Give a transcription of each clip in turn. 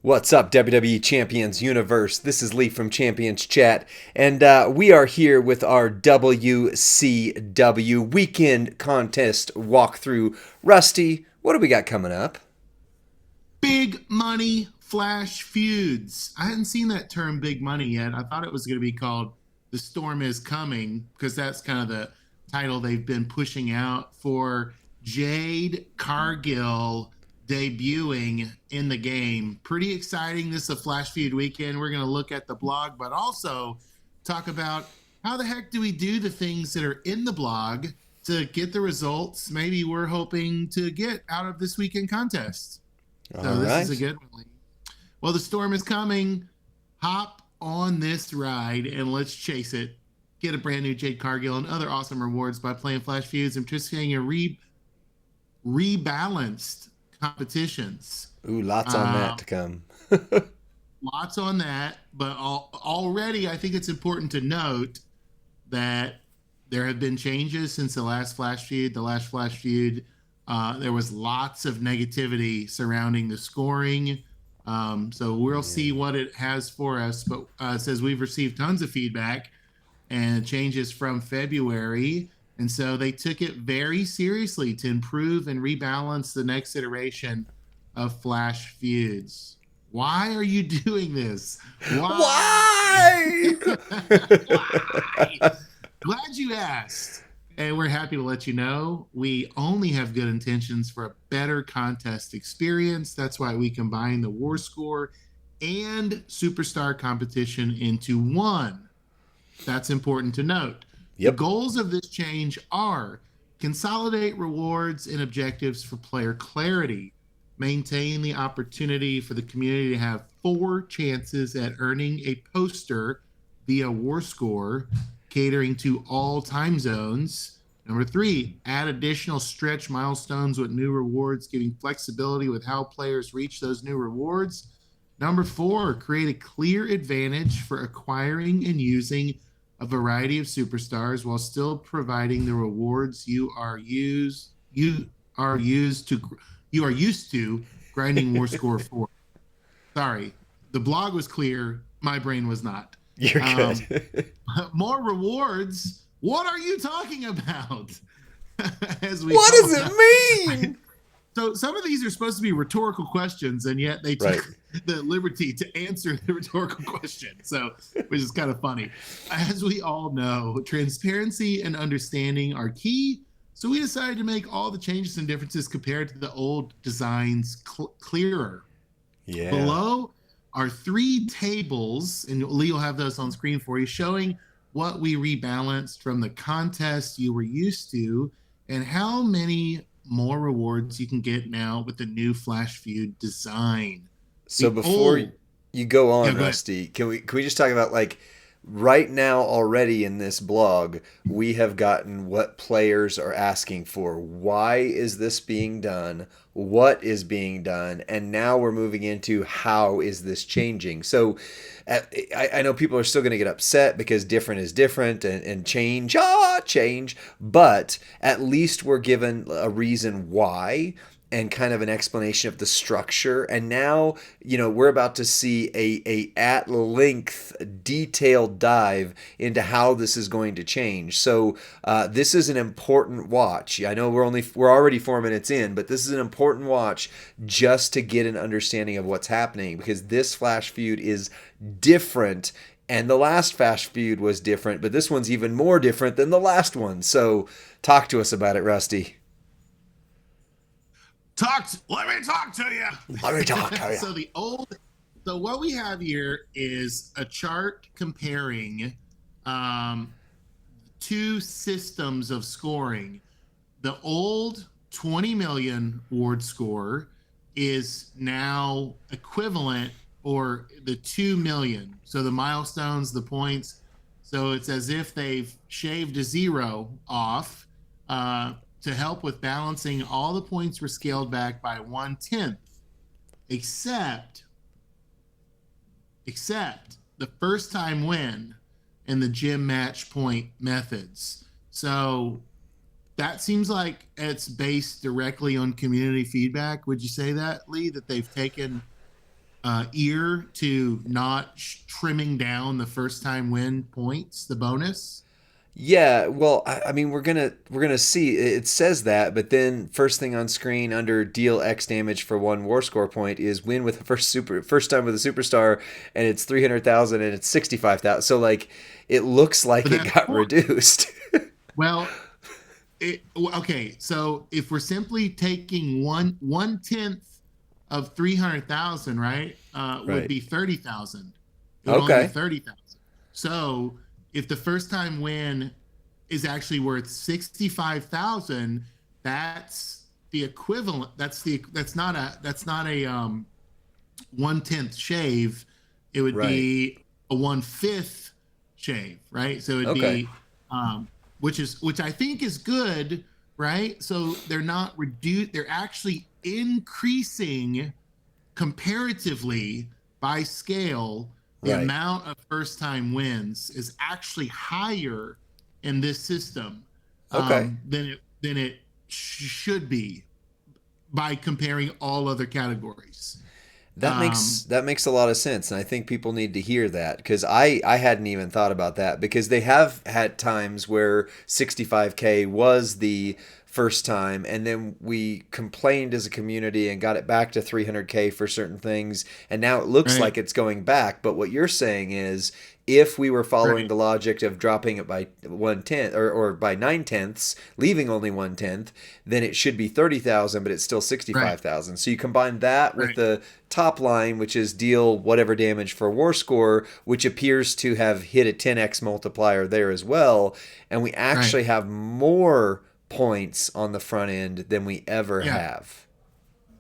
What's up, WWE Champions Universe? This is Lee from Champions Chat, and we are here with our WCW Weekend Contest walkthrough. Rusty, what do we got coming up? Big money flash feuds. I hadn't seen that term big money yet. I thought it was going to be called The Storm is Coming because that's kind of the title they've been pushing out for Jade Cargill debuting in the game. Pretty exciting. This is a flash feud weekend. We're going to look at the blog, but also talk about how the heck do we do the things that are in the blog to get the results maybe we're hoping to get out of this weekend contest. All So this right. is a good one. Well, the storm is coming. Hop on this ride and let's chase it. Get a brand new Jade Cargill and other awesome rewards by playing Flash Feuds and participating in rebalanced competitions. Ooh, lots on that to come. Lots on that, but already I think it's important to note that there have been changes since the last Flash Feud. The last Flash Feud, there was lots of negativity surrounding the scoring. So we'll see what it has for us. But it says we've received tons of feedback and changes from February. And so they took it very seriously to improve and rebalance the next iteration of Flash Feuds. Why are you doing this? Why? Why? Glad you asked. And we're happy to let you know we only have good intentions for a better contest experience. That's why we combine the War Score and Superstar competition into one. That's important to note. Yep. The goals of this change are consolidate rewards and objectives for player clarity, maintain the opportunity for the community to have 4 chances at earning a poster via War Score, catering to all time zones. Number 3, add additional stretch milestones with new rewards, giving flexibility with how players reach those new rewards. Number 4, create a clear advantage for acquiring and using a variety of superstars while still providing the rewards you are used to grinding War Score for. Sorry, the blog was clear. My brain was not. You're good. More rewards. What are you talking about? What does it mean? So some of these are supposed to be rhetorical questions, and yet they took the liberty to answer the rhetorical question. So, which is kind of funny. As we all know, transparency and understanding are key. So we decided to make all the changes and differences compared to the old designs clearer. Yeah. Below are 3 tables, and Lee will have those on screen for you, showing what we rebalanced from the contest you were used to and how many more rewards you can get now with the new Flash Feud design. So before you go on, Rusty, can we just talk about like right now already in this blog, we have gotten what players are asking for. Why is this being done? What is being done? And now we're moving into how is this changing? So I know people are still going to get upset because different is different and change, change. But at least we're given a reason why and kind of an explanation of the structure. And now, we're about to see a at length detailed dive into how this is going to change. So this is an important watch. I know we're already 4 minutes in, but this is an important watch just to get an understanding of what's happening, because this Flash Feud is different. And the last Flash Feud was different, but this one's even more different than the last one. So talk to us about it, Rusty. Let me talk to you. Let me talk to you. So what we have here is a chart comparing 2 systems of scoring. The old 20 million ward score is now equivalent, or the 2 million. So the milestones, the points. So it's as if they've shaved a 0 off. To help with balancing, all the points were scaled back by 1/10, except the first time win and the gym match point methods. So that seems like it's based directly on community feedback. Would you say that, Lee, that they've taken ear to not trimming down the first time win points, the bonus? Yeah, well, I mean, we're gonna see. It says that, but then first thing on screen under deal X damage for one war score point is win with the first time with a superstar, and it's 300,000 and it's 65,000. So like, it looks like But it that's got more. reduced. Well, okay. So if we're simply taking one tenth of 300,000, right, would Right. be 30,000. It would only be Okay. 30,000. So if the first time win is actually worth 65,000, that's the equivalent. That's not a one-tenth shave. It would Right. be a one-fifth shave, right? So it'd Okay. be which I think is good, right? So they're not reduced, they're actually increasing comparatively by scale. The Right. amount of first time wins is actually higher in this system Okay. than it should be by comparing all other categories. That Um, makes a lot of sense, and I think people need to hear that because I hadn't even thought about that because they have had times where 65K was the first time, and then we complained as a community and got it back to 300K for certain things, and now it looks right, like it's going back. But what you're saying is, if we were following right, the logic of dropping it by 1/10 or by 9/10, leaving only 1/10, then it should be 30,000, but it's still right, 65,000. So you combine that with right, the top line, which is deal whatever damage for war score, which appears to have hit a 10x multiplier there as well, and we right. actually have more points on the front end than we ever Yeah, have.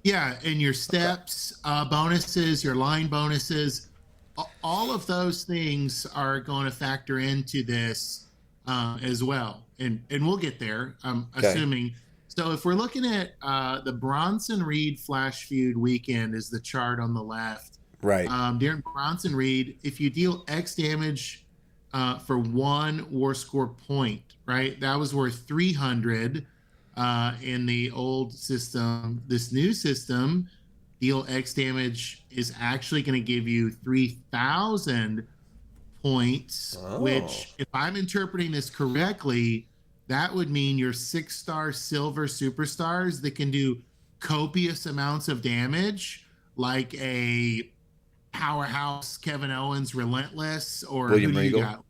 yeah. And your Okay. steps, bonuses, your line bonuses, all of those things are going to factor into this as well. And we'll get there. I'm Okay. assuming. So if we're looking at the Bronson Reed Flash Feud weekend, is the chart on the left. Right. During Bronson Reed, if you deal X damage for one war score point, right, that was worth 300 in the old system. This new system, deal X damage is actually going to give you 3,000 points, Oh. which, if I'm interpreting this correctly, that would mean your 6-star silver superstars that can do copious amounts of damage, like a powerhouse Kevin Owens Relentless, or who William do you Regal. got?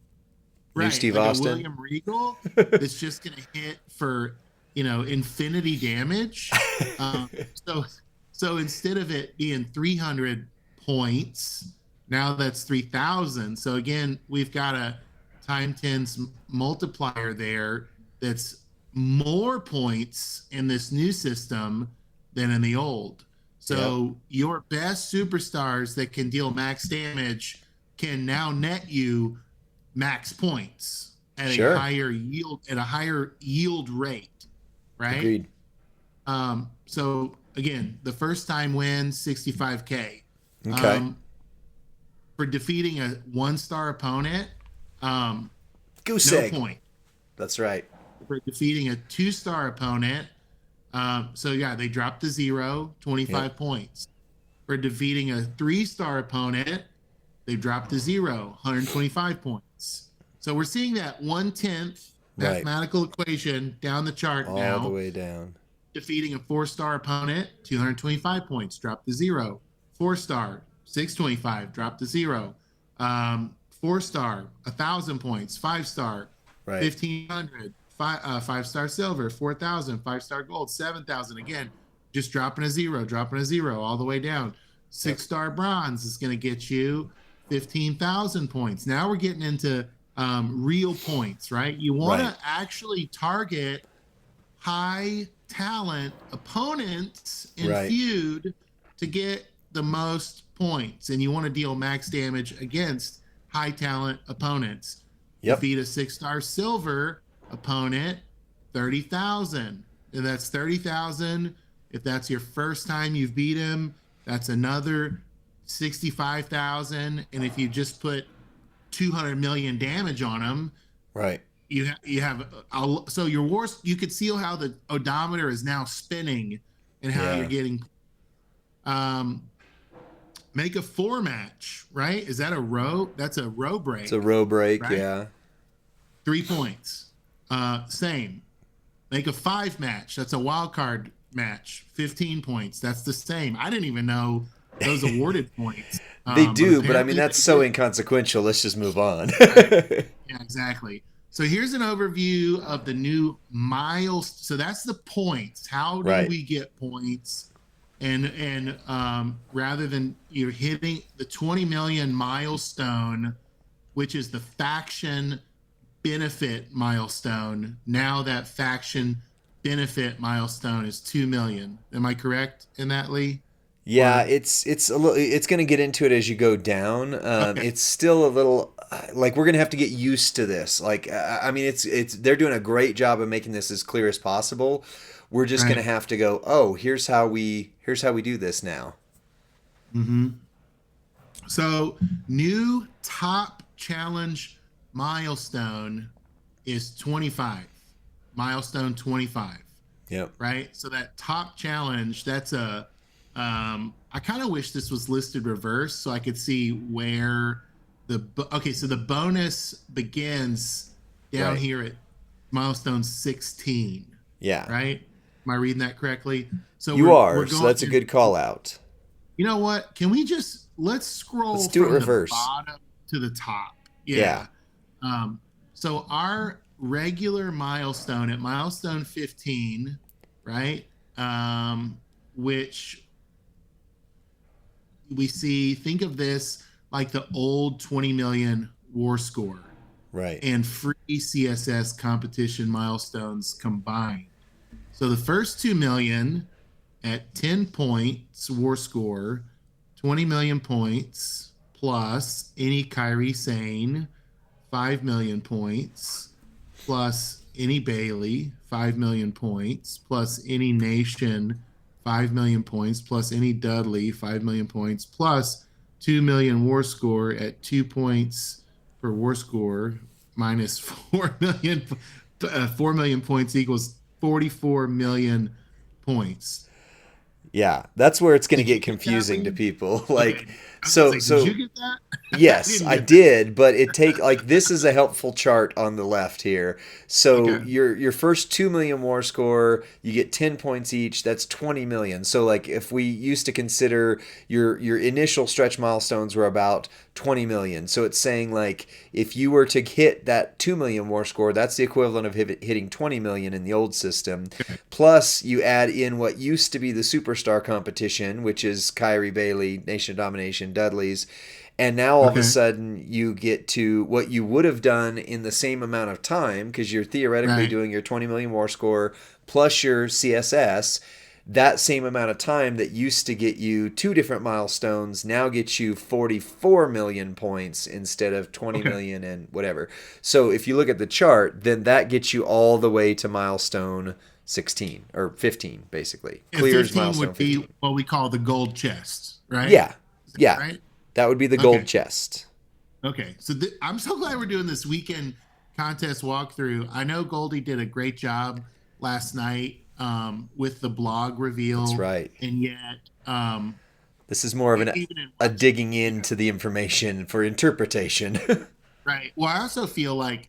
New Right, Steve like a Austin. William Regal that's just going to hit for infinity damage. So so instead of it being 300 points, now that's 3,000. So again, we've got a time tens multiplier there that's more points in this new system than in the old. Yep. So your best superstars that can deal max damage can now net you max points Sure. at a higher yield rate, right? Agreed. So again, the first time win 65K. Okay. Um, for defeating a 1-star opponent, um, Goose no egg. point. That's right. For defeating a 2-star opponent, so yeah, they dropped to 0, Yep. 25 points. For defeating a 3-star opponent, they dropped to 0, 125 points. So we're seeing that one-tenth Right. mathematical equation down the chart All the now. way down. Defeating a 4-star opponent, 225 points, dropped to 0. 4-star, 625, dropped to 0. 4-star, 1,000 points. 5-star, Right. 1,500. 5-star silver, 4,000. 5-star gold, 7,000. Again, just dropping a 0, all the way down. Yep. 6-star bronze is going to get you 15,000 points. Now we're getting into real points, right? You want Right. to actually target high talent opponents in Right. feud to get the most points, and you want to deal max damage against high talent opponents. Yep. Defeat a 6-star silver opponent, 30,000, and that's 30,000. If that's your first time you've beat him, that's another 65,000. And if you just put 200 million damage on him, Right. you have so your wars, you could see how the odometer is now spinning and how you're Yeah. getting. um Make a 4 match, right? Is that a row? That's a row It's a break, row break, right? yeah. 3 points. Same. Make a 5 match. That's a wild card match. 15 points. That's the same. I didn't even know those awarded points. They But do, but I mean apparently that's they so do. inconsequential. Let's just move on. Right. Yeah, exactly. So here's an overview of the new miles. So that's the points. How do Right. we get points? And rather than you're hitting the 20 million milestone, which is the faction benefit milestone. Now that faction benefit milestone is 2 million. Am I correct in that, Lee? Yeah, Or it's a little. It's going to get into it as you go down. okay, It's still a little like we're going to have to get used to this. Like I mean, it's they're doing a great job of making this as clear as possible. We're just going to right. have to go. Oh, here's how we do this now. Mm-hmm. So new top challenge milestone is 25. Milestone 25. Yep. Right? So that top challenge, that's a I kind of wish this was listed reverse so I could see where okay, so the bonus begins down Right. here at milestone 16, Yeah. right? Am I reading that correctly? So You we're are. So going that's a good call out. you know what? Can we just let's scroll Let's do it from the reverse. bottom to the top? Yeah. Yeah. So our regular milestone at milestone 15, right? Which we see, think of this like the old 20 million war score Right. and free CSS competition milestones combined. So the first 2 million at 10 points war score, 20 million points plus any Kyrie Sane, 5 million points plus any Bailey, 5 million points plus any Nation, 5 million points plus any Dudley, 5 million points plus 2 million war score at 2 points per war score minus 4 million. 4 million points equals 44 million points. Yeah. That's where it's going to Did you get get that, confusing to Lee? people. Okay. Like I was gonna so say, did you so get that? I yes, didn't I get that. did, but it take like this is a helpful chart on the left here. So Okay. your first 2 million war score, you get 10 points each. That's 20 million. So like if we used to consider your initial stretch milestones were about 20 million. So it's saying like if you were to hit that 2 million war score, that's the equivalent of hitting 20 million in the old system. Plus you add in what used to be the superstar competition, which is Kyrie Bailey, Nation of Domination, Dudley's. And now all of a Okay. sudden you get to what you would have done in the same amount of time because you're theoretically Right. doing your 20 million war score plus your CSS. That same amount of time that used to get you two different milestones now gets you 44 million points instead of 20 Okay. million and whatever. So if you look at the chart, then that gets you all the way to milestone 16 or 15, basically. And Clears 15 milestone would be 15. what we call the gold chest, right? Yeah. Yeah. Right? That would be the gold Okay. chest. Okay. So I'm so glad we're doing this weekend contest walkthrough. I know Goldie did a great job last night with the blog That's reveal, right. and yet This is more of even in a watching, digging into the information for interpretation. right. Well, I also feel like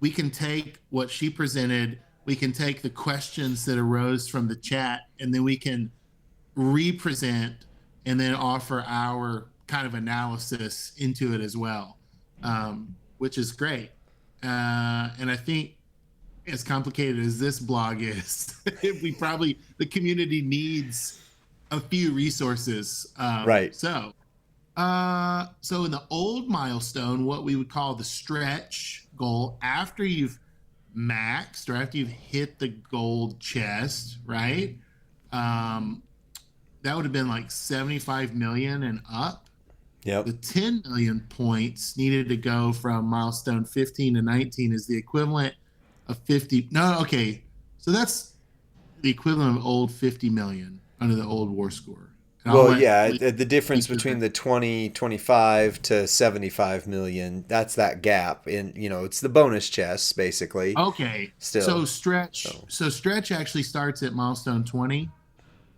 we can take what she presented, we can take the questions that arose from the chat, and then we can represent and then offer our kind of analysis into it as well, which is great. And I think as complicated as this blog is, the community needs a few resources. Right. So in the old milestone, what we would call the stretch goal, after you've maxed or after you've hit the gold chest, right? That would have been like 75 million and up. Yep. The 10 million points needed to go from milestone 15 to 19 is the equivalent of 50. No, okay. So that's the equivalent of old 50 million under the old war score. And I'll Well, let yeah, Lee the difference speak to between that. the 20, 25 to 75 million, that's that gap. And, it's the bonus chests, basically, Okay. So still. stretch So, so stretch actually starts at milestone 20.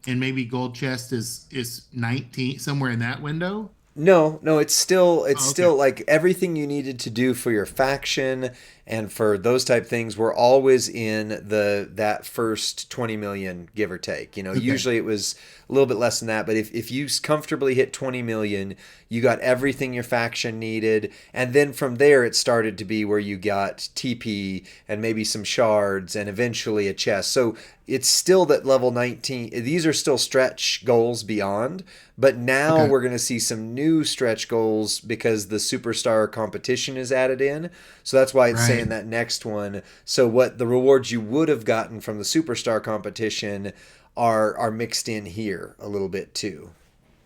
and maybe gold chest is 19, somewhere in that window. No, it's Oh, okay. still like everything you needed to do for your faction and for those type things were always in that first 20 million, give or take. Okay. Usually it was a little bit less than that, but if you comfortably hit 20 million, you got everything your faction needed, and then from there it started to be where you got TP and maybe some shards and eventually a chest. So it's still that level 19. These are still stretch goals beyond, but now Okay. we're going to see some new stretch goals because the superstar competition is added in. So that's why it's Right. saying that next one. So what the rewards you would have gotten from the superstar competition are mixed in here a little bit too.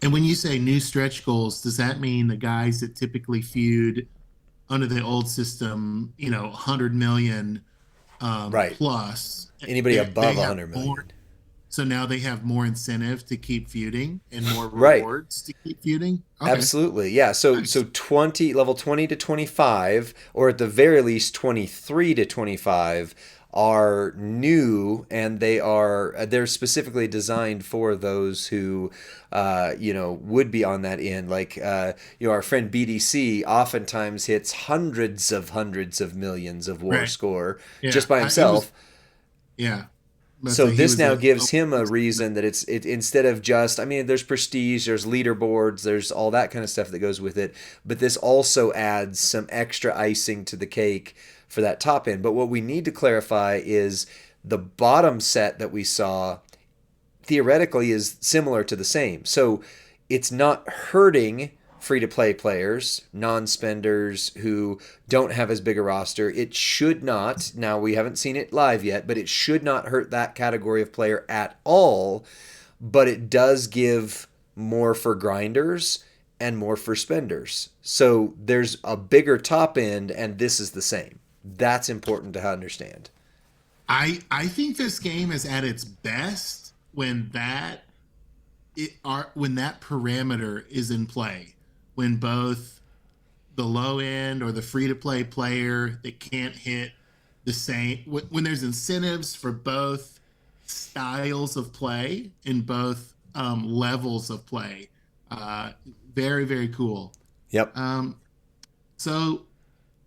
And when you say new stretch goals, does that mean the guys that typically feud under the old system, 100 million Right. plus, Anybody they above have 100 more. million. So now they have more incentive to keep feuding and more Right. rewards to keep feuding. Okay, Absolutely. Yeah. So nice. 20 level 20 to 25 or at the very least 23 to 25 are new, and they're specifically designed for those who would be on that end, like our friend BDC oftentimes hits hundreds of millions of war Right. score Yeah. just by He was. himself. Yeah. Let's So say he this was now a. gives him a reason that it instead of just, I mean, there's prestige, there's leaderboards, there's all that kind of stuff that goes with it, but this also adds some extra icing to the cake for that top end. But what we need to clarify is the bottom set that we saw theoretically is similar to the same. So it's not hurting free to play players, non spenders who don't have as big a roster. It should not, now we haven't seen it live yet, but it should not hurt that category of player at all. But it does give more for grinders and more for spenders. So there's a bigger top end, and this is the same. That's important to understand. I think this game is at its best when when that parameter is in play, when both the low end or the free to play player that can't hit the same, when there's incentives for both styles of play and both levels of play. uh, Very, very cool. Yep. So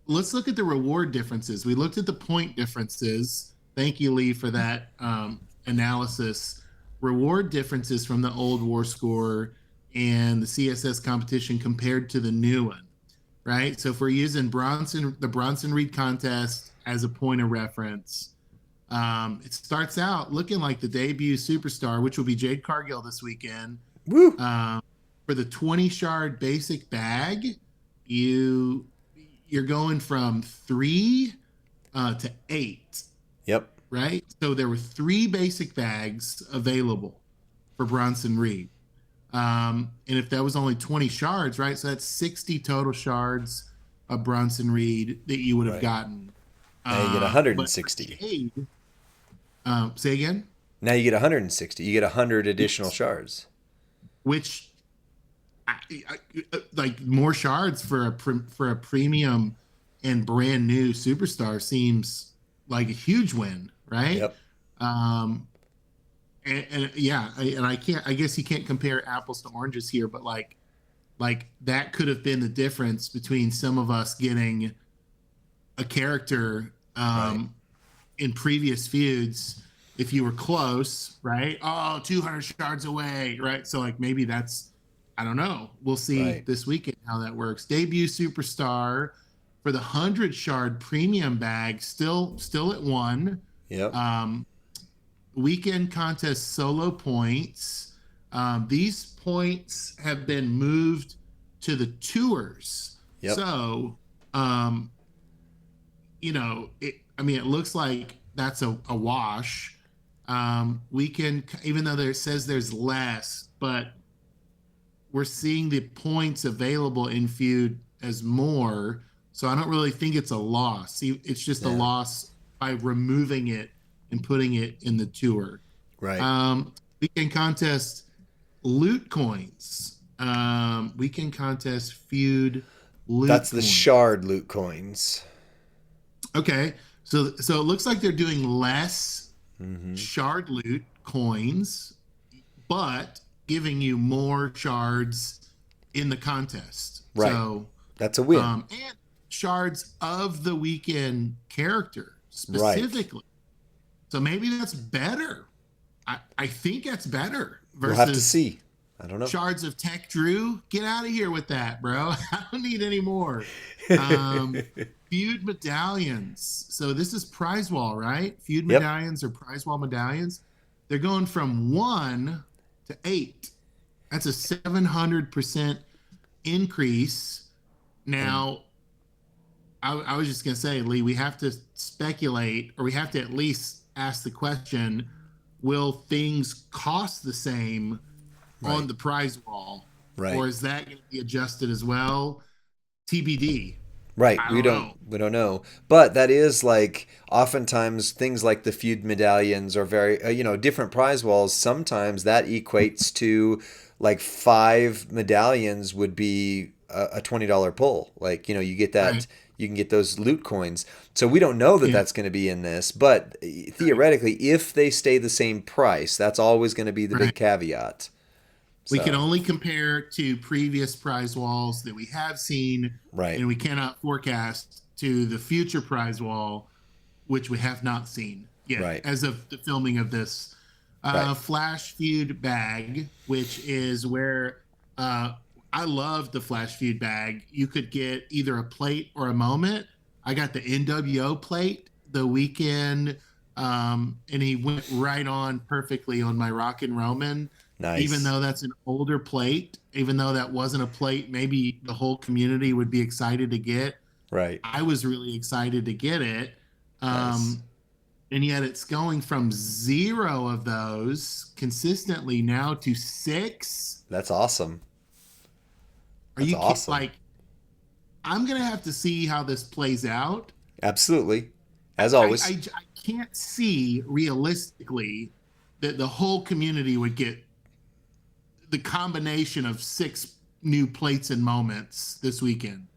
let's look at the reward differences. We looked at the point differences. Thank you, Lee, for that analysis. Reward differences from the old war score and the CSS competition compared to the new one, right? So if we're using the Bronson Reed contest as a point of reference, it starts out looking like the debut superstar, which will be Jade Cargill this weekend. Woo. For the 20 shard basic bag, you're going from 3 to 8, Yep. right? So there were 3 basic bags available for Bronson Reed. And if that was only 20 shards, right? So that's 60 total shards of Bronson Reed that you would have Right. gotten. Now you get But for 160. Jade, say again? Now you get 160. You get 100 additional Yes. shards. Which, like more shards for a premium and brand new superstar seems like a huge win, right? Yep. Um, and yeah, and I guess you can't compare apples to oranges here, but like that could have been the difference between some of us getting a character Right. in previous feuds if you were close, right? Oh, 200 shards away, right? So like maybe that's, I don't know. We'll see Right. this weekend how that works. Debut superstar for the 100 shard premium bag, still at 1. Yep. Weekend contest solo points. These points have been moved to the tours. Yep. So, I mean, it looks like that's a wash. Weekend, even though it says there's less, but we're seeing the points available in feud as more. So I don't really think it's a loss. It's just a Yeah. loss by removing it and putting it in the tour. Right. Weekend contest loot coins. Weekend contest feud loot That's the coins. shard loot coins. Okay, so it looks like they're doing less Mm-hmm. shard loot coins, but giving you more shards in the contest. Right. So, That's a win. and shards of the weekend character Right. specifically. So maybe that's better. I think that's better We'll have to versus see. I don't know. shards of Tech Drew. Get out of here with that, bro. I don't need any more. Feud medallions. So this is prize wall, right? Feud Yep. medallions or prize wall medallions. They're going from 1 to 8. That's a 700% increase. Now, I was just going to say, Lee, we have to speculate, or we have to at least ask the question, will things cost the same on the prize wall? Right. Or is that going to be adjusted as well? TBD. Right. I don't know. We don't know. But that is like oftentimes things like the feud medallions are very different prize walls. Sometimes that equates to like 5 medallions would be a $20 pull. Like, you get that Right. you can get those loot coins. So we don't know that Yeah. that's going to be in this, but theoretically if they stay the same price, that's always going to be the big Right. caveat. We can So, only compare to previous prize walls that we have seen, right. and we cannot forecast to the future prize wall, which we have not seen yet Right. as of the filming of this. Right. Flash Feud bag, which is where I love the Flash Feud bag. You could get either a plate or a moment. I got the NWO plate the weekend, and he went right on perfectly on my Rockin' Roman. Nice. Even though that's an older plate, even though that wasn't a plate maybe the whole community would be excited to get, Right. I was really excited to get it. Nice. And yet it's going from 0 of those consistently now to 6. That's awesome. Are That's you awesome. like, I'm going to have to see how this plays out. Absolutely. As always. I can't see realistically that the whole community would get the combination of 6 new plates and moments this weekend.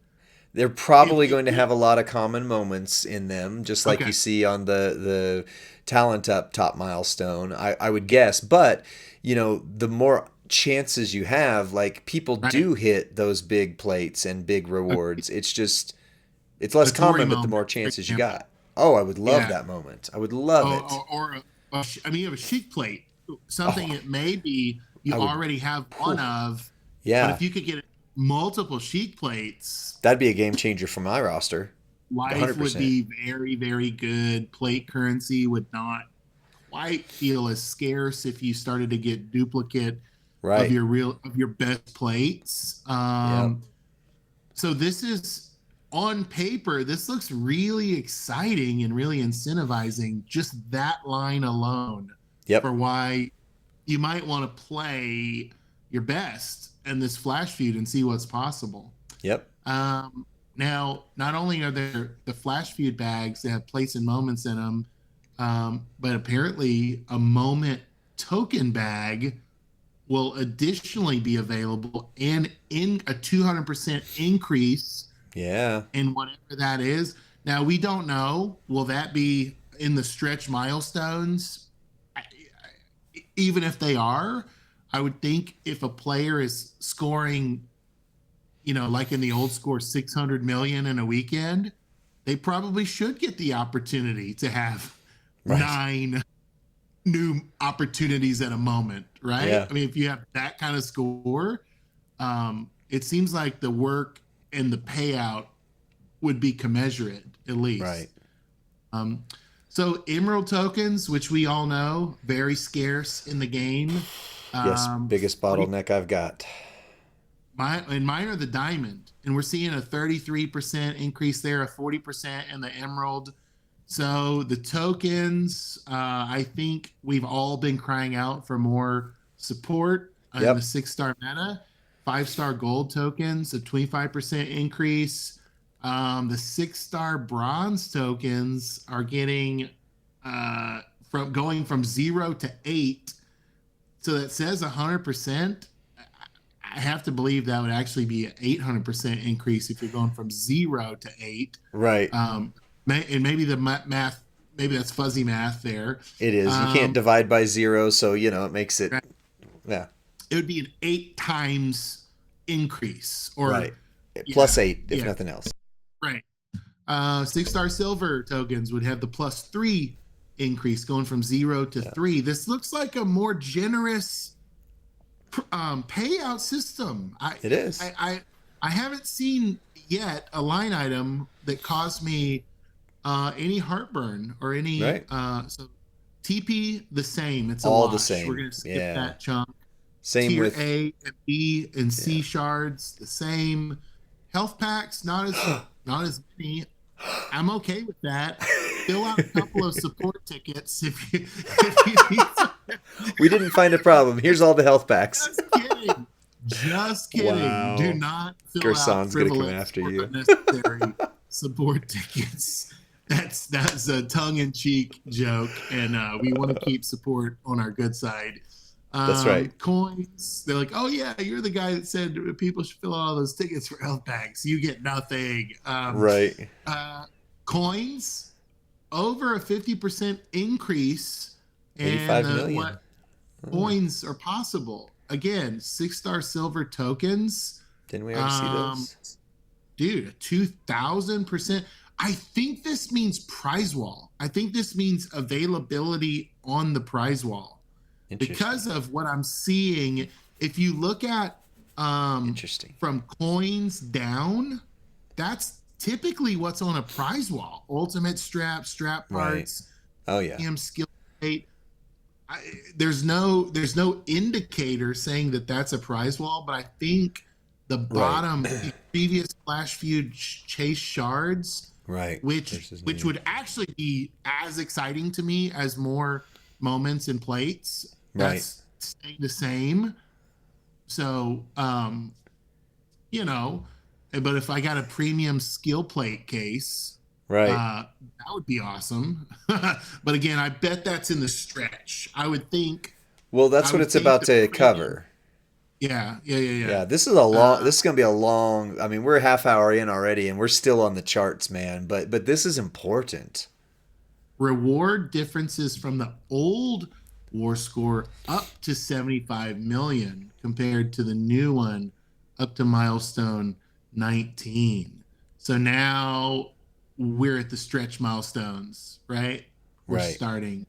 They're probably going to have a lot of common moments in them, just like Okay. you see on the talent up top milestone, I would guess. But, the more chances you have, like people Right. do hit those big plates and big rewards. It's less A Tory common, but the moment, more for chances you example. got. Oh, I would love Yeah. that moment. I would love it. You have a chic plate, something that maybe you I would- already have one of, but Yeah, if you could get multiple chic plates, that'd be a game changer for my roster. life 100%. would be very, very good. Plate currency would not quite feel as scarce if you started to get duplicate Right. of your best plates. Yep. So this is on paper, this looks really exciting and really incentivizing, just that line alone Yep. for why you might want to play your best in this Flash Feud and see what's possible. Yep. Now, not only are there the Flash Feud bags that have plates and moments in them, but apparently a moment token bag will additionally be available and in a 200% increase Yeah. in whatever that is. Now, we don't know. Will that be in the stretch milestones? Even if they are, I would think if a player is scoring, like in the old score, 600 million in a weekend, they probably should get the opportunity to have Right. 9 new opportunities at a moment, right? Yeah. I mean, if you have that kind of score, it seems like the work and the payout would be commensurate, at least. Right. So Emerald tokens, which we all know, very scarce in the game. Yes. Biggest bottleneck I've got. Mine are the diamond, and we're seeing a 33% increase there, a 40% in the emerald. So the tokens, I think we've all been crying out for more support in Yep. the 6-star meta. 5-star gold tokens, a 25% increase. The 6-star bronze tokens are getting from going from 0 to 8. So that says 100%. I have to believe that would actually be an 800% increase if you're going from 0 to 8. Right. And maybe the math, maybe that's fuzzy math there. It is. You can't divide by 0, so it makes it Yeah. It would be an 8 times increase, or right. Plus 8, if yeah, nothing else. right. 6-star silver tokens would have the +3 increase, going from 0 to 3. This looks like a more generous payout system. It is. I haven't seen yet a line item that caused me any heartburn or any. Right. So TP the same. It's a all wash. the same. We're gonna skip Yeah. that chunk. Same Tier with A and B and C shards the same. Health packs not as many. I'm okay with that. Fill out a couple of support tickets if you need. We didn't find a problem. Here's all the health packs. Just kidding. Just kidding. Wow. Do not fill Gersan's out gonna come frivolous after or you. unnecessary support tickets. That's a tongue-in-cheek joke, and we want to keep support on our good side. That's right. Coins. They're like, oh yeah, you're the guy that said people should fill out all those tickets for health packs. You get nothing. Right. Coins, over a 50% increase in 85 million. what coins are possible. Again, 6-star silver tokens. Didn't we already see those? Dude, 2,000%. I think this means prize wall. I think this means availability on the prize wall. Because of what I'm seeing, if you look at Interesting. from coins down, that's typically what's on a prize wall. Ultimate strap parts. Right. Oh yeah. Skill rate. There's no indicator saying that that's a prize wall, but I think the bottom previous Flash Feud chase shards, right, which would actually be as exciting to me as more moments and plates. That's staying the same. So, but if I got a premium skill plate case, that would be awesome. But again, I bet that's in the stretch. I would think. Well, that's what it's about to cover. Yeah. This is a long. This is going to be a long. I mean, we're a half hour in already, and we're still on the charts, man. But this is important. Reward differences from the old war score up to 75 million compared to the new one up to milestone 19. So now we're at the stretch milestones, right? We're starting.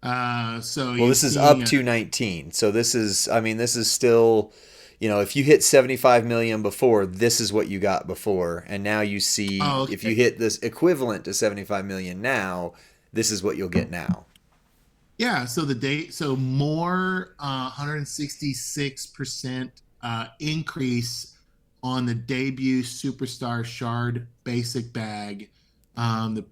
This is up to 19. So this is still, if you hit 75 million before, this is what you got before. And now you see if you hit this equivalent to 75 million now, this is what you'll get now. Yeah, so more 166% increase on the debut Superstar Shard basic bag. The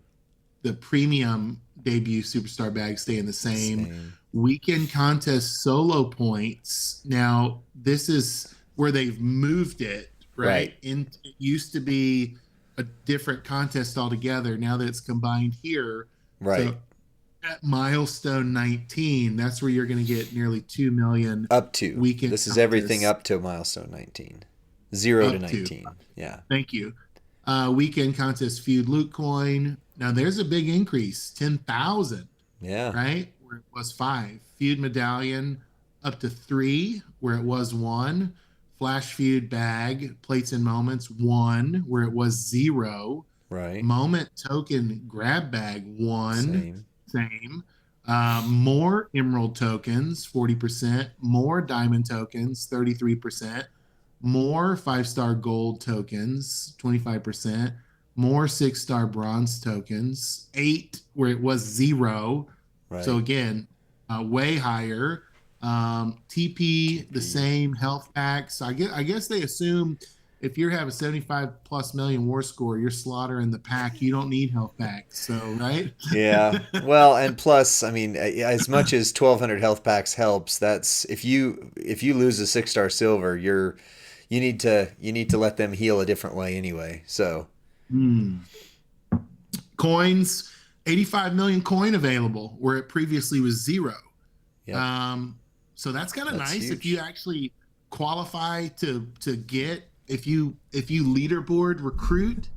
premium debut Superstar bag staying the same. Weekend contest solo points. Now, this is where they've moved it, right? It used to be a different contest altogether. Now that it's combined here. Right. So, at milestone 19, that's where you're going to get nearly 2 million up to weekend. This is everything up to milestone 19, 0 to 19. Yeah. Thank you. Weekend contest feud loot coin. Now there's a big increase, 10,000. Yeah. Right, where it was 5. Feud medallion up to 3, where it was 1. Flash feud bag plates and moments 1, where it was 0. Right. Moment token grab bag 1. Same. More emerald tokens, 40%. More diamond tokens, 33%. More 5-star gold tokens, 25%. More 6-star bronze tokens, 8 where it was 0. Right. So again, way higher. TP the same. Health packs. I guess they assume if you have a 75+ million war score, you're slaughtering the pack. You don't need health packs. So, right? Yeah. Well, and plus, I mean, as much as 1,200 health packs helps, that's if you lose a 6-star silver, you need to let them heal a different way anyway. So, coins, 85 million coin available where it previously was 0. Yep. So that's kind of nice huge. if you actually qualify to get. If you leaderboard recruit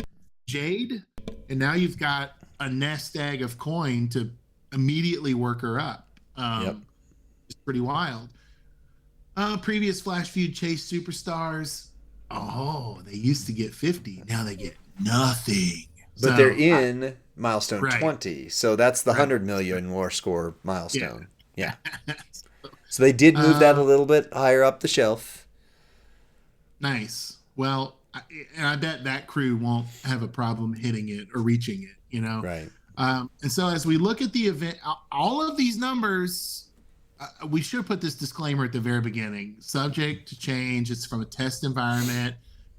Jade, and now you've got a nest egg of coin to immediately work her up. It's pretty wild. Previous Flash Feud Chase Superstars. Oh, they used to get 50. Now they get nothing. But they're So, in milestone right, 20. So that's the right, 100 million war score yeah. milestone. Yeah. So they did move that a uh, little bit higher up the shelf. nice. Well, and I bet that crew won't have a problem hitting it or reaching it, you know? Right. And so as we look at the event, all of these numbers, we should put this disclaimer at the very beginning, subject to change. It's from a test environment.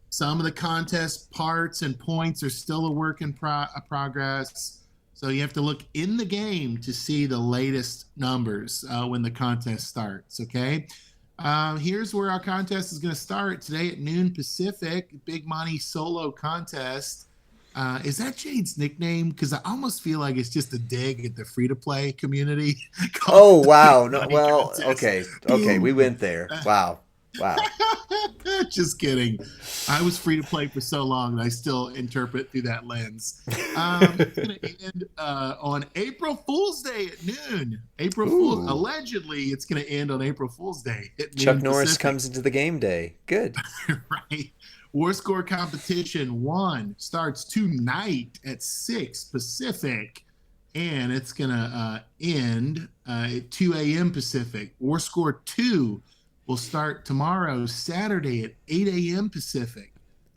Some of the contest parts and points are still a work in progress. So you have to look in the game to see the latest numbers when the contest starts. Okay. Here's where our contest is going to start today at noon Pacific. Big money solo contest. Is that Jade's nickname? Because I almost feel like it's just a dig at the free to play community. Called Oh, the Big wow. No, Money well, Contest. okay. Okay. We Boom. went there. Wow. Wow. Just kidding. I was free to play for so long, and I still interpret through that lens. It's going to end on April Fool's Day at noon. April Fool's. Ooh. Allegedly, it's going to end on April Fool's Day at Chuck noon Norris Pacific. comes into the game day. Good. Right. War Score Competition 1 starts tonight at 6 Pacific, and it's going to end at 2 a.m. Pacific. War Score 2 will start tomorrow, Saturday at 8 a.m. Pacific.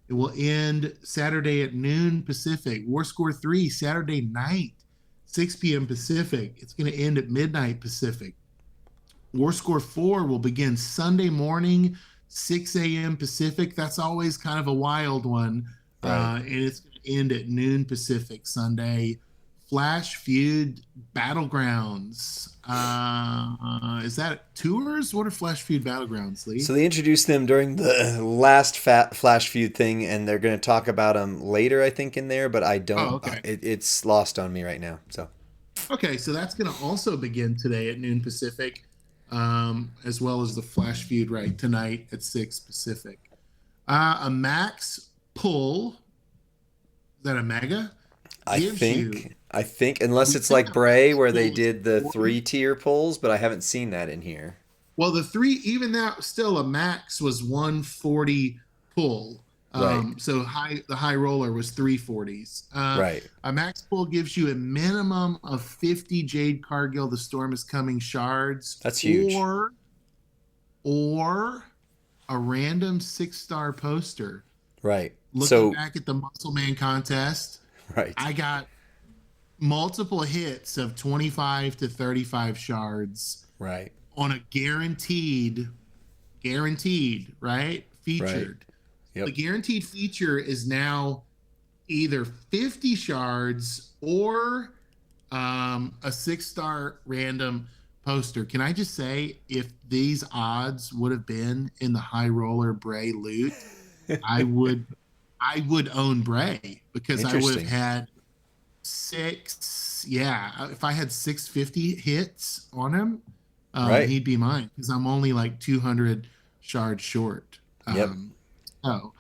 It will end Saturday at noon Pacific. War Score 3, Saturday night, 6 p.m. Pacific. It's going to end at midnight Pacific. War Score 4 will begin Sunday morning, 6 a.m. Pacific. That's always kind of a wild one. Right. And it's going to end at noon Pacific Sunday. Flash Feud Battlegrounds. Is that tours? What are Flash Feud Battlegrounds, Lee? So they introduced them during the last Flash Feud thing, and they're going to talk about them later, I think, in there. But I don't. Oh, okay. It's lost on me right now. So. Okay, so that's going to also begin today at noon Pacific, as well as the Flash Feud right tonight at 6 Pacific. A max pull. Is that a mega? I think unless it's like Bray where they did the 3-tier pulls, but I haven't seen that in here. Well, the three, even that, still a max was 140 pull. Right. So the high roller was 340s. Right. A max pull gives you a minimum of 50 Jade Cargill, The Storm is Coming shards. That's huge. Or a random 6-star poster. Right. Looking back at the Muscle Man contest, right. I got multiple hits of 25 to 35 shards. Right. On a guaranteed, right? Featured. Right. Yep. The guaranteed feature is now either 50 shards or a 6-star random poster. Can I just say, if these odds would have been in the high roller Bray loot, I would own Bray, because I would have had 6. Yeah, if I had 650 hits on him, right. he'd be mine, because I'm only like 200 shards short. Yep. So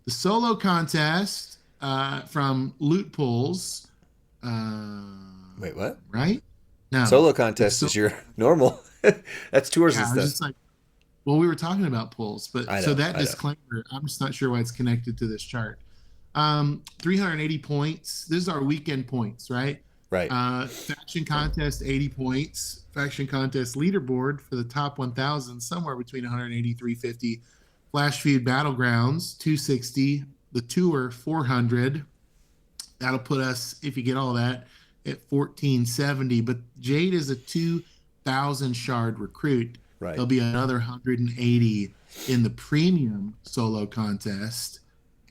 the solo contest from loot pools. Wait, what? Right? No. Solo contest is your normal. That's tours and stuff. Just like, well, we were talking about pools, but so that disclaimer, I'm just not sure why it's connected to this chart. 380 points. This is our weekend points, right? Right. Faction contest, 80 points. Faction contest leaderboard for the top 1,000, somewhere between 180, 350. Flash Feud Battlegrounds, 260. The tour, 400. That'll put us, if you get all that, at 1,470. But Jade is a 2,000 shard recruit. Right. There'll be another 180 in the premium solo contest,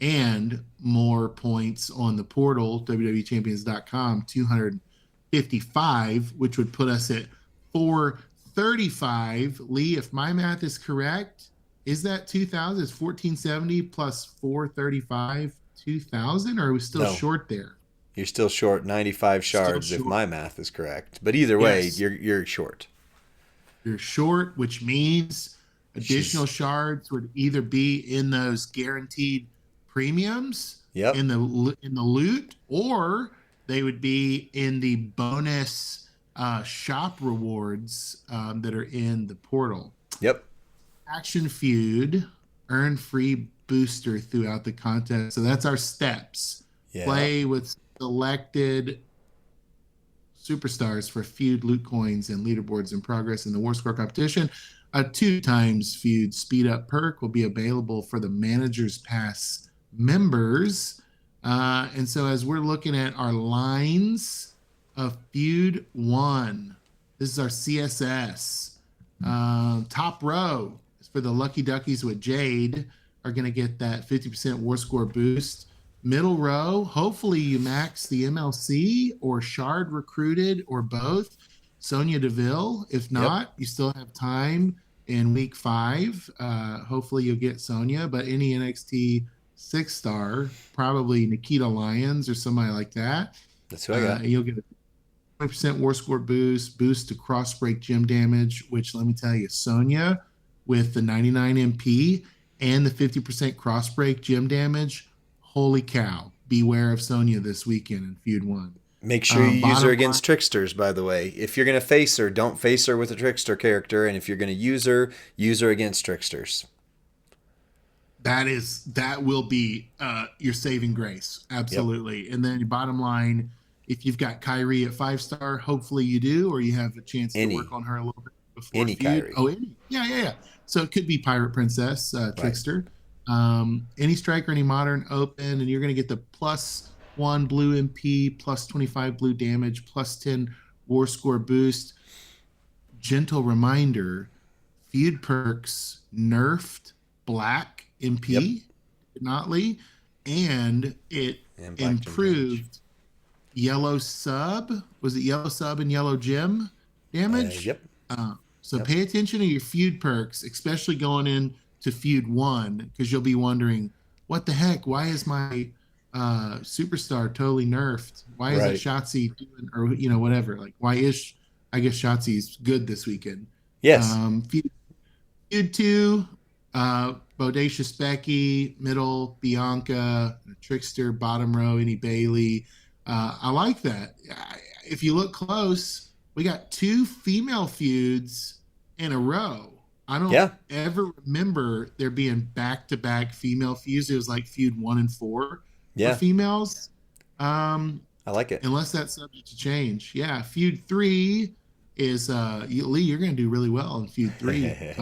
and more points on the portal, WWEChampions.com, 255, which would put us at 435. Lee, if my math is correct, is that 2,000? Is 1,470 plus 435 2,000, or are we still short there? You're still short 95 shards if my math is correct. But either way, you're short. You're short, which means additional shards would either be in those guaranteed premiums, in the loot, or they would be in the bonus shop rewards that are in the portal. Yep. Action Feud, earn free booster throughout the contest. So that's our steps. Yeah. Play with selected superstars for Feud loot coins and leaderboards in progress in the War Score competition. A 2 times Feud speed up perk will be available for the Manager's Pass members. And so as we're looking at our lines of Feud 1, this is our CSS. Top row is for the Lucky Duckies with Jade are going to get that 50% War Score boost. Middle row, hopefully you max the MLC or Shard recruited or both. Sonya Deville. If not, you still have time in week 5. Hopefully you'll get Sonya, but any NXT 6-star, probably Nikita Lyons or somebody like that. That's who I got. And you'll get a 20% War Score boost to cross break gym damage, which let me tell you, Sonya with the 99 MP and the 50% cross break gym damage. Holy cow. Beware of Sonya this weekend in Feud 1. Make sure you use her against tricksters, by the way. If you're going to face her, don't face her with a trickster character. And if you're going to use her against tricksters. That will be your saving grace. Absolutely. Yep. And then your bottom line, if you've got Kyrie at 5-star, hopefully you do, or you have a chance to work on her a little bit before Feud. Kyrie. Oh, any. Yeah. So it could be Pirate Princess, Trickster. Right. Any striker, any modern open, and you're going to get the +1 blue MP, +25 blue damage, +10 War Score boost. Gentle reminder, Feud perks nerfed black MP, Notley, and it improved yellow sub. Was it yellow sub and yellow gem damage? So pay attention to your Feud perks, especially going in to Feud 1, because you'll be wondering, what the heck? Why is my superstar totally nerfed? Why is it Shotzi doing, or whatever? Like, why is I guess Shotzi's good this weekend? Yes. Feud 2, Bodacious Becky, middle Bianca, Trickster, bottom row, any Bailey. I like that. If you look close, we got 2 female feuds in a row. I don't ever remember there being back-to-back female feuds. It was like Feud 1 and 4 for females. I like it. Unless that's subject to change. Yeah, Feud 3 is Lee, you're going to do really well in Feud 3.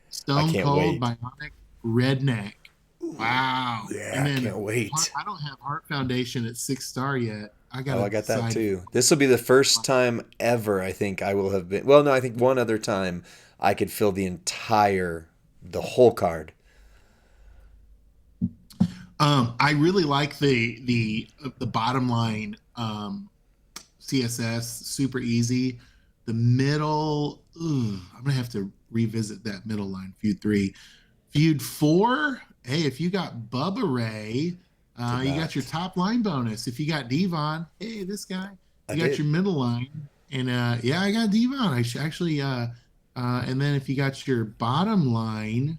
Stone Cold, Bionic, Redneck. Wow. Yeah, and then, I can't wait. I don't have Heart Foundation at 6-star yet. I got that too. This will be the first time ever I think I will have been. Well, no, I think one other time I could fill the whole card. I really like the bottom line CSS, super easy. The middle, I'm gonna have to revisit that middle line. Feud 3, Feud 4. Hey, if you got Bubba Ray, you got your top line bonus. If you got Devon, hey, this guy, you got your middle line, and I got Devon. I should actually. And then if you got your bottom line,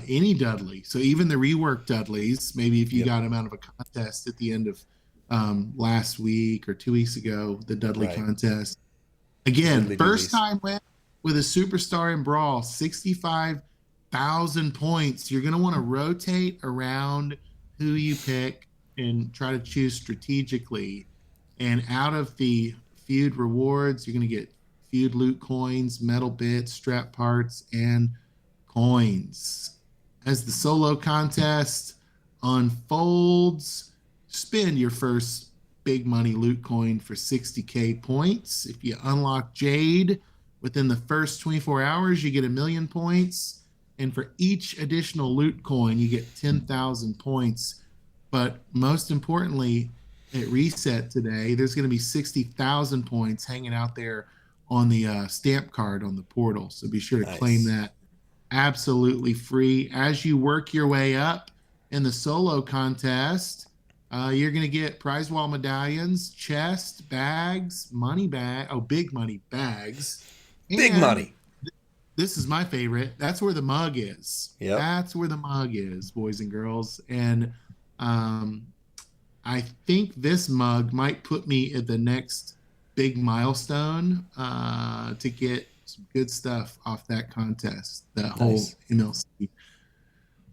any Dudley. So even the rework Dudleys, maybe if you got them out of a contest at the end of last week or 2 weeks ago, the Dudley contest. Again, first time win with a superstar in Brawl, 65,000 points. You're going to want to rotate around who you pick and try to choose strategically. And out of the Feud rewards, you're going to get Feud loot coins, metal bits, strap parts, and coins. As the solo contest unfolds, spend your first big money loot coin for 60k points. If you unlock Jade within the first 24 hours, you get 1,000,000 points. And for each additional loot coin, you get 10,000 points. But most importantly, at reset today, there's going to be 60,000 points hanging out there on the stamp card on the portal. So be sure to claim that absolutely free. As you work your way up in the solo contest, you're going to get prize wall medallions, chest, bags, big money bags. Big money. This is my favorite. That's where the mug is. Yep. That's where the mug is, boys and girls. And I think this mug might put me at the next big milestone to get Some good stuff off that contest, that whole Nice. MLC.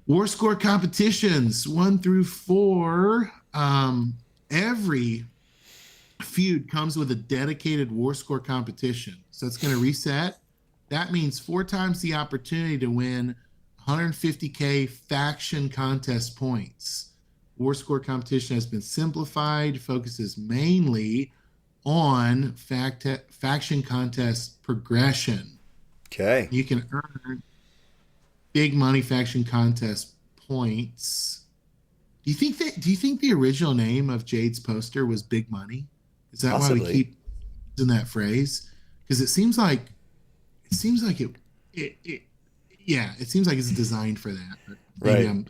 War score competitions 1 through 4. Every feud comes with a dedicated war score competition. So it's going to reset. That means 4 times the opportunity to win 150K faction contest points. War score competition has been simplified, focuses mainly on faction contest progression. Okay. You can earn big money faction contest points. Do you think the original name of Jade's poster was Big Money? Is that why we Possibly. keep using that phrase? Because it seems like it seems like it's designed for that. But maybe Right. I'm,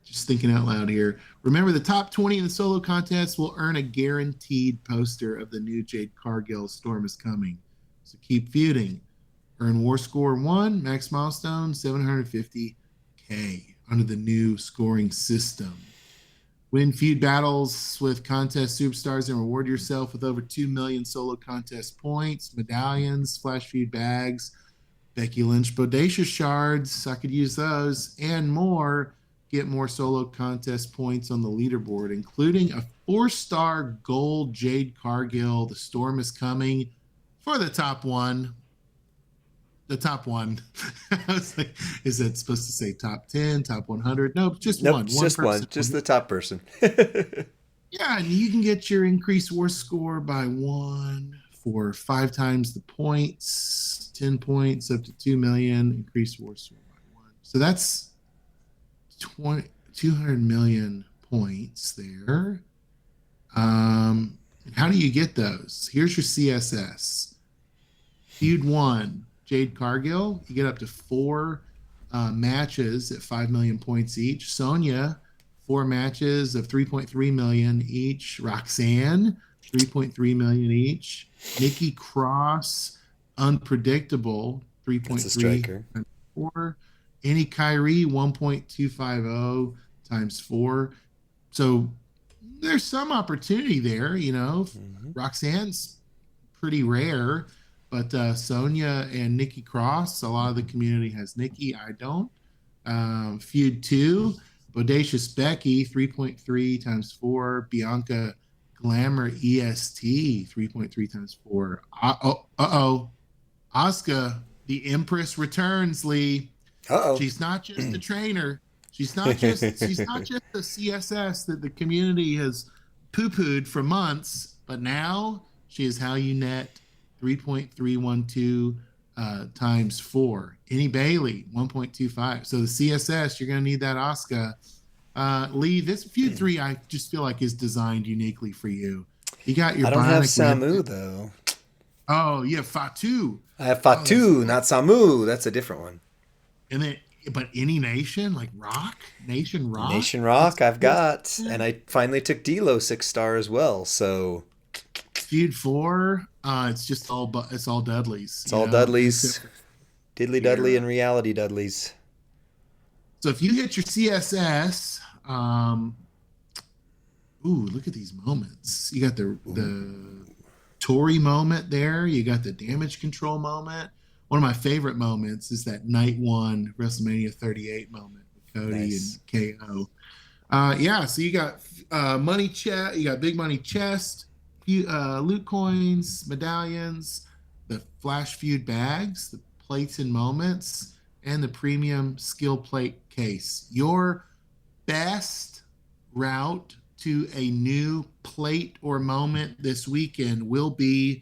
just thinking out loud here. Remember, the top 20 in the solo contest will earn a guaranteed poster of the new Jade Cargill Storm is Coming. So keep feuding. Earn War Score 1, max milestone 750K under the new scoring system. Win feud battles with contest superstars and reward yourself with over 2 million solo contest points, medallions, flash feud bags, Becky Lynch Bodacious shards. I could use those and more. Get more solo contest points on the leaderboard, including a 4-star gold Jade Cargill. The Storm is Coming for the top one. The top one. I was like, is it supposed to say top 10, top 100? Nope, just Nope, one. it's One just person. one. Just the top person. Yeah, and you can get your increased war score by 1 for 5 times the points, 10 points up to 2 million, increased war score by 1. So that's 200 million points there. How do you get those? Here's your CSS. Feud 1, Jade Cargill. You get up to 4 matches at 5 million points each. Sonya, 4 matches of 3.3 million each. Roxanne, 3.3 million each. Nikki Cross, Unpredictable, 3.3 That's a striker. 4. Any Kyrie, 1.250 times 4. So there's some opportunity there, Roxanne's pretty rare, but Sonya and Nikki Cross, a lot of the community has Nikki. I don't. Feud 2, Bodacious Becky, 3.3 times 4. Bianca Glamour EST, 3.3 times 4. Asuka, the Empress returns, Lee. Uh-oh. She's not just a trainer. She's not just the CSS that the community has poo-pooed for months, but now she is how you net 3.312 times 4. Any Bailey, 1.25. So the CSS, you're going to need that Asuka. Lee, this Feud 3, I just feel like is designed uniquely for you. You got your I don't have Bionic Samu, though. Oh, yeah, Fatu. I have Fatu, not Samu. That's a different one. And then, but any nation, like Nation Rock? Nation Rock, I've got. And I finally took D-Lo 6-star as well, so... Feud 4, it's all Dudleys. It's all Dudleys. Diddly Dudley and Reality Dudleys. So if you hit your CSS, look at these moments. You got the Tory moment there. You got the damage control moment. One of my favorite moments is that night 1 WrestleMania 38 moment with Cody and KO. So you got money chest, you got big money chest, loot coins, medallions, the flash feud bags, the plates and moments, and the premium skill plate case. Your best route to a new plate or moment this weekend will be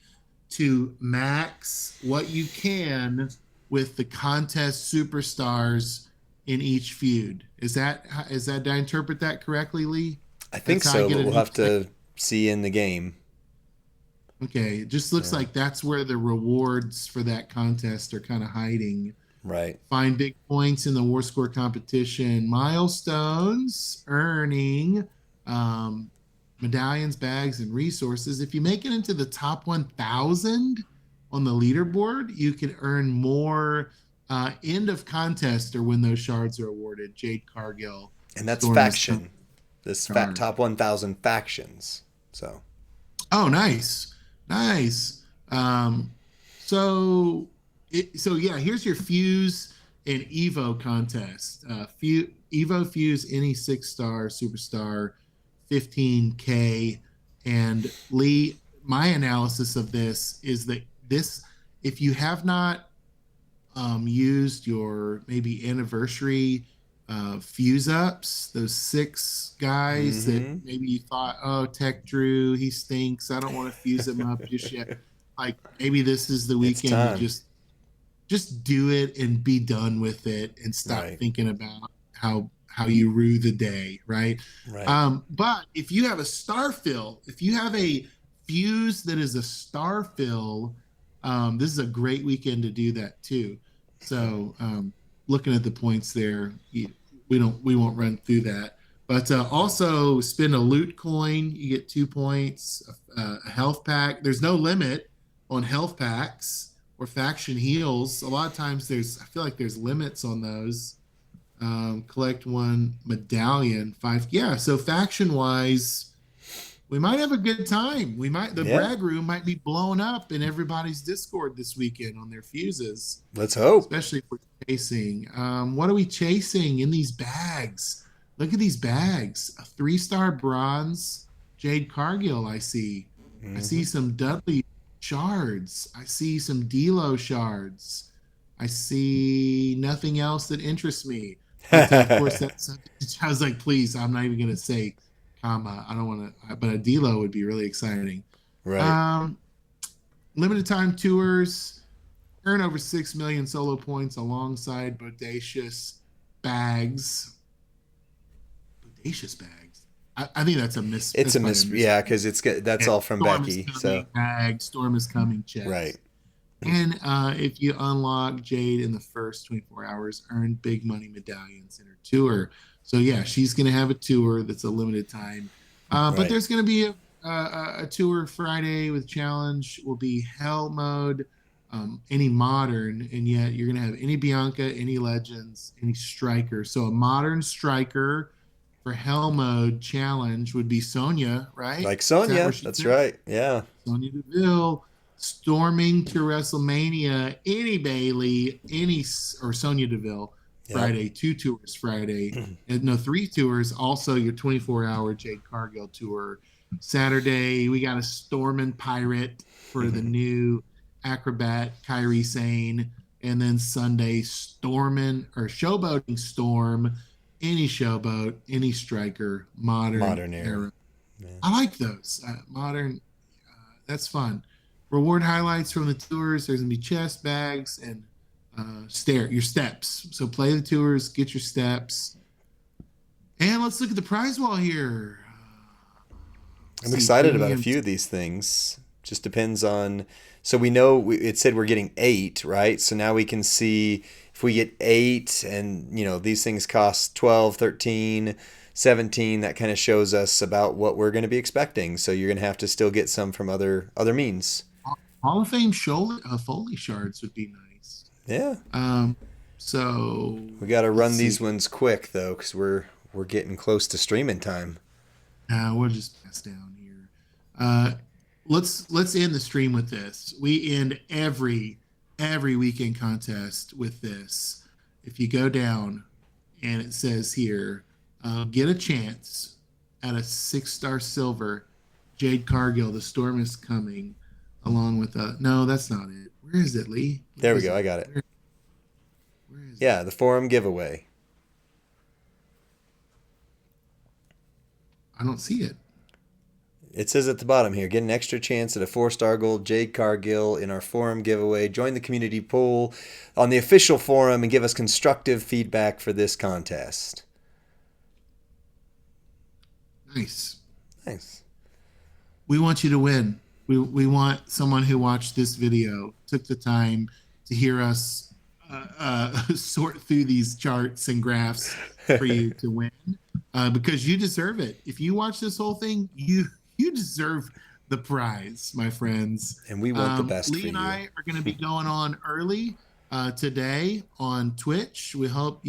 to max what you can with the contest superstars in each feud. Is that did I interpret that correctly, Lee? I think so, but we'll have to see in the game. Okay, it just looks like that's where the rewards for that contest are kind of hiding. Right. Find big points in the war score competition. Milestones, earning medallions, bags, and resources. If you make it into the top 1,000 on the leaderboard, you can earn more end of contest or when those shards are awarded. Jade Cargill. And that's faction. This top 1,000 factions. So. Oh, nice. So yeah, here's your Fuse and Evo contest. Evo Fuse any 6-star superstar, 15K. And Lee, my analysis of this is that this, if you have not used your maybe anniversary fuse ups, those 6 guys that Mm-hmm. maybe you thought, oh, Tech Drew, he stinks. I don't want to fuse him up just yet. Like maybe this is the It's weekend to time. just do it and be done with it and stop Right. thinking about how you rue the day, right? Right. But if you have a star fill, if you have a fuse that is a star fill, this is a great weekend to do that too. So looking at the points there, we won't run through that. But also spend a loot coin, you get 2 points. A health pack. There's no limit on health packs or faction heals. A lot of times I feel like there's limits on those. Collect 1 medallion, 5. Yeah, so faction wise, we might have a good time. The brag room might be blown up in everybody's Discord this weekend on their fuses. Let's hope. Especially if we're chasing. What are we chasing in these bags? Look at these bags. A 3-star bronze Jade Cargill, I see. Mm-hmm. I see some Dudley shards. I see some D'Lo shards. I see nothing else that interests me. But, of course, I was like, please, I'm not even going to say comma. I don't want to, but a D'Lo would be really exciting. Right. Limited time tours, earn over 6 million solo points alongside bodacious bags. Bodacious bags. I think that's a miss. It's a miss. Yeah, because that's all from Storm Becky. Is so bag, Storm is coming. Chest. Right. And if you unlock Jade in the first 24 hours, earn big money medallions in her tour. So yeah, she's going to have a tour that's a limited time. But there's going to be a tour Friday with challenge. Will be Hell mode, any modern, and yet you're going to have any Bianca, any Legends, any Striker. So a modern Striker for Hell mode challenge would be Sonya, right? Like Sonya, that's right. Yeah. Sonya Deville. Storming to WrestleMania, any Bailey, or Sonya Deville, Friday, 2 tours Friday. And no, 3 tours. Also, your 24-hour Jade Cargill tour. Saturday, we got a Stormin' Pirate for the new Acrobat, Kairi Sane. And then Sunday, Showboating Storm, any Showboat, any Striker, modern era. Yeah. I like those. Modern, that's fun. Reward highlights from the tours. There's going to be chest bags and your steps. So play the tours, get your steps. And let's look at the prize wall here. I'm excited about a few of these things. Just depends on... So we know it said we're getting 8, right? So now we can see if we get 8 and, these things cost 12, 13, 17, that kind of shows us about what we're going to be expecting. So you're going to have to still get some from other means. Hall of Fame Foley shards would be nice. Yeah. So we got to run these ones quick though, because we're getting close to streaming time. We'll just pass down here. Let's end the stream with this. We end every weekend contest with this. If you go down and it says here, get a chance at a 6-star silver Jade Cargill. The Storm is coming. Along with no, that's not it. Where is it, Lee? There we go. I got it. Where is it? The forum giveaway. I don't see it. It says at the bottom here, get an extra chance at a 4-star gold Jade Cargill in our forum giveaway. Join the community poll on the official forum and give us constructive feedback for this contest. Nice. We want you to win. We want someone who watched this video, took the time to hear us sort through these charts and graphs for you to win, because you deserve it. If you watch this whole thing, you deserve the prize, my friends. And we want the best Lee for you. Lee and I are going to be going on early today on Twitch. We hope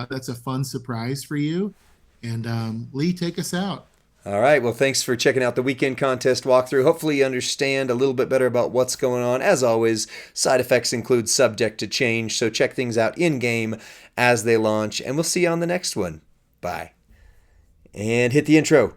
that's a fun surprise for you. And Lee, take us out. All right. Well, thanks for checking out the weekend contest walkthrough. Hopefully, you understand a little bit better about what's going on. As always, side effects include subject to change, so check things out in game as they launch, and we'll see you on the next one. Bye. And hit the intro.